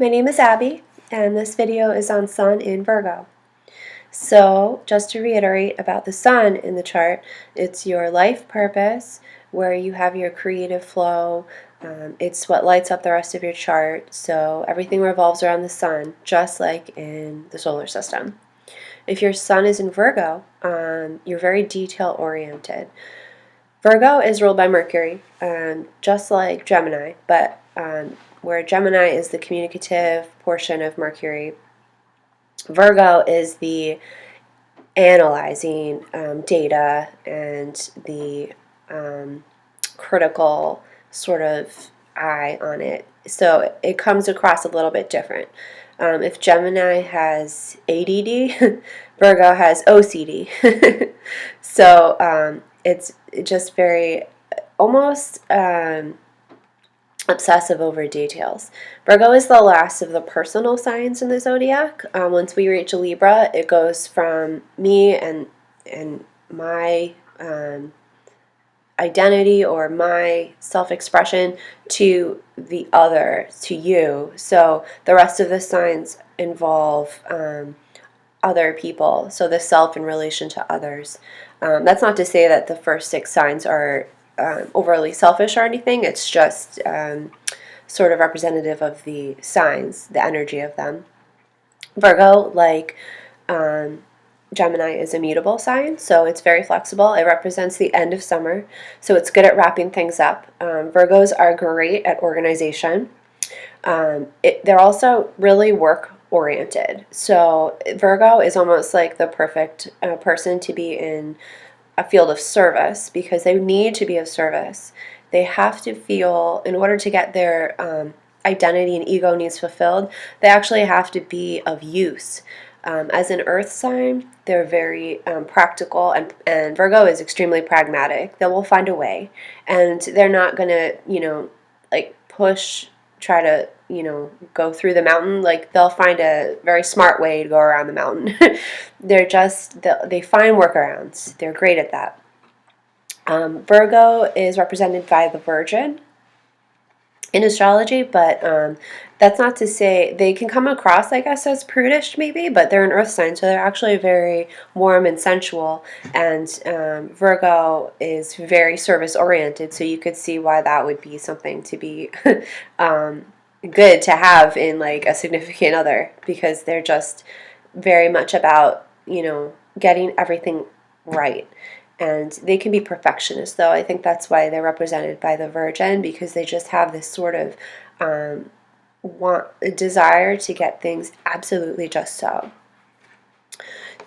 My name is Abby, and this video is on Sun in Virgo. So, just to reiterate about the Sun in the chart, it's your life purpose, where you have your creative flow. It's what lights up the rest of your chart, so everything revolves around the Sun, just like in the solar system. If your Sun is in Virgo, you're very detail-oriented. Virgo is ruled by Mercury, just like Gemini, but where Gemini is the communicative portion of Mercury, Virgo is the analyzing data and the critical sort of eye on it. So it comes across a little bit different. If Gemini has ADD, Virgo has OCD. So it's just very almost obsessive over details. Virgo is the last of the personal signs in the zodiac. Once we reach Libra, it goes from me and my identity or my self-expression to the other, to you. So the rest of the signs involve other people, so the self in relation to others. That's not to say that the first 6 signs are overly selfish or anything. It's just sort of representative of the signs, the energy of them. Virgo, like Gemini, is a mutable sign, so it's very flexible. It represents the end of summer, so it's good at wrapping things up. Virgos are great at organization. They're also really work-oriented. So Virgo is almost like the perfect person to be in a field of service because they need to be of service. They have to feel, in order to get their identity and ego needs fulfilled, they actually have to be of use. As an earth sign, they're very practical, and Virgo is extremely pragmatic. They will find a way, and they're not going to, like try to, go through the mountain. Like, they'll find a very smart way to go around the mountain. They find workarounds. They're great at that. Virgo is represented by the Virgin in astrology, but that's not to say they can come across, I guess, as prudish maybe, but they're an earth sign, so they're actually very warm and sensual, and Virgo is very service oriented, so you could see why that would be something to be good to have in like a significant other, because they're just very much about, getting everything right. And they can be perfectionists, though. I think that's why they're represented by the Virgin, because they just have this sort of desire to get things absolutely just so.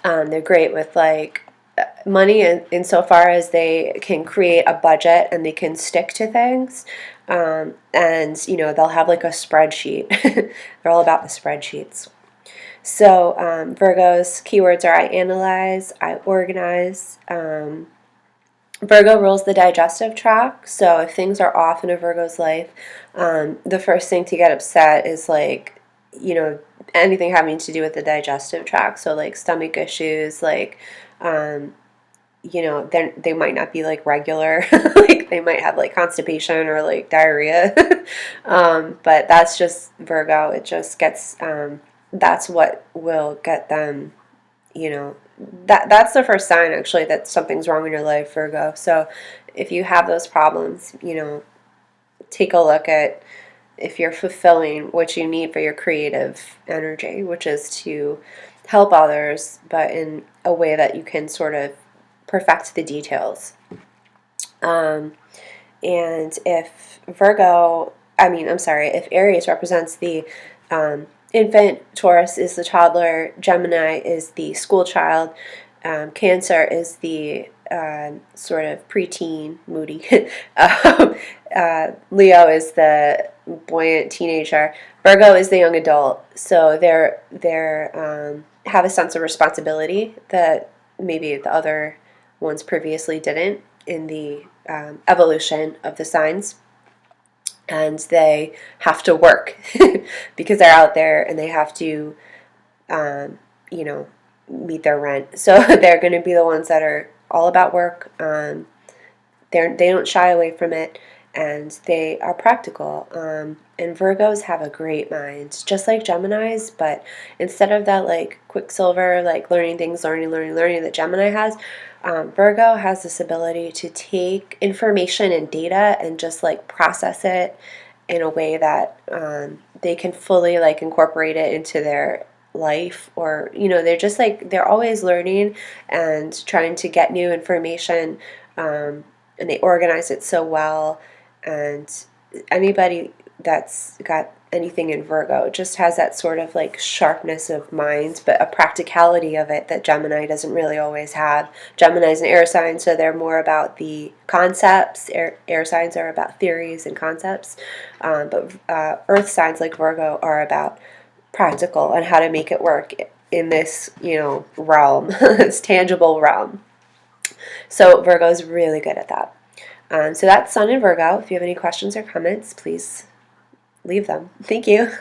They're great with like money insofar as they can create a budget and they can stick to things. And they'll have like a spreadsheet. They're all about the spreadsheets. So Virgo's keywords are I analyze, I organize. Virgo rules the digestive tract, so if things are off in a Virgo's life, the first thing to get upset is like, anything having to do with the digestive tract. So like stomach issues, like, they might not be like regular, like they might have like constipation or like diarrhea. But that's just Virgo. It just gets, that's what will get them, that's the first sign actually that something's wrong in your life, Virgo. So if you have those problems, take a look at if you're fulfilling what you need for your creative energy, which is to help others, but in a way that you can sort of perfect the details. And if if Aries represents the infant, Taurus is the toddler, Gemini is the school child, Cancer is the sort of preteen, moody, Leo is the buoyant teenager, Virgo is the young adult. So they're have a sense of responsibility that maybe the other ones previously didn't in the evolution of the signs. And they have to work because they're out there and they have to, meet their rent. So they're going to be the ones that are all about work. They don't shy away from it, and they are practical. And Virgos have a great mind, just like Geminis, but instead of that like Quicksilver, like learning things, learning that Gemini has, Virgo has this ability to take information and data and just like process it in a way that they can fully like incorporate it into their life, or they're just like they're always learning and trying to get new information, and they organize it so well. And anybody that's got anything in Virgo just has that sort of like sharpness of mind, but a practicality of it that Gemini doesn't really always have. Gemini's an air sign, so they're more about the concepts. Air signs are about theories and concepts, but earth signs like Virgo are about practical and how to make it work in this, realm, this tangible realm. So Virgo is really good at that. So that's Sun in Virgo. If you have any questions or comments, please leave them. Thank you.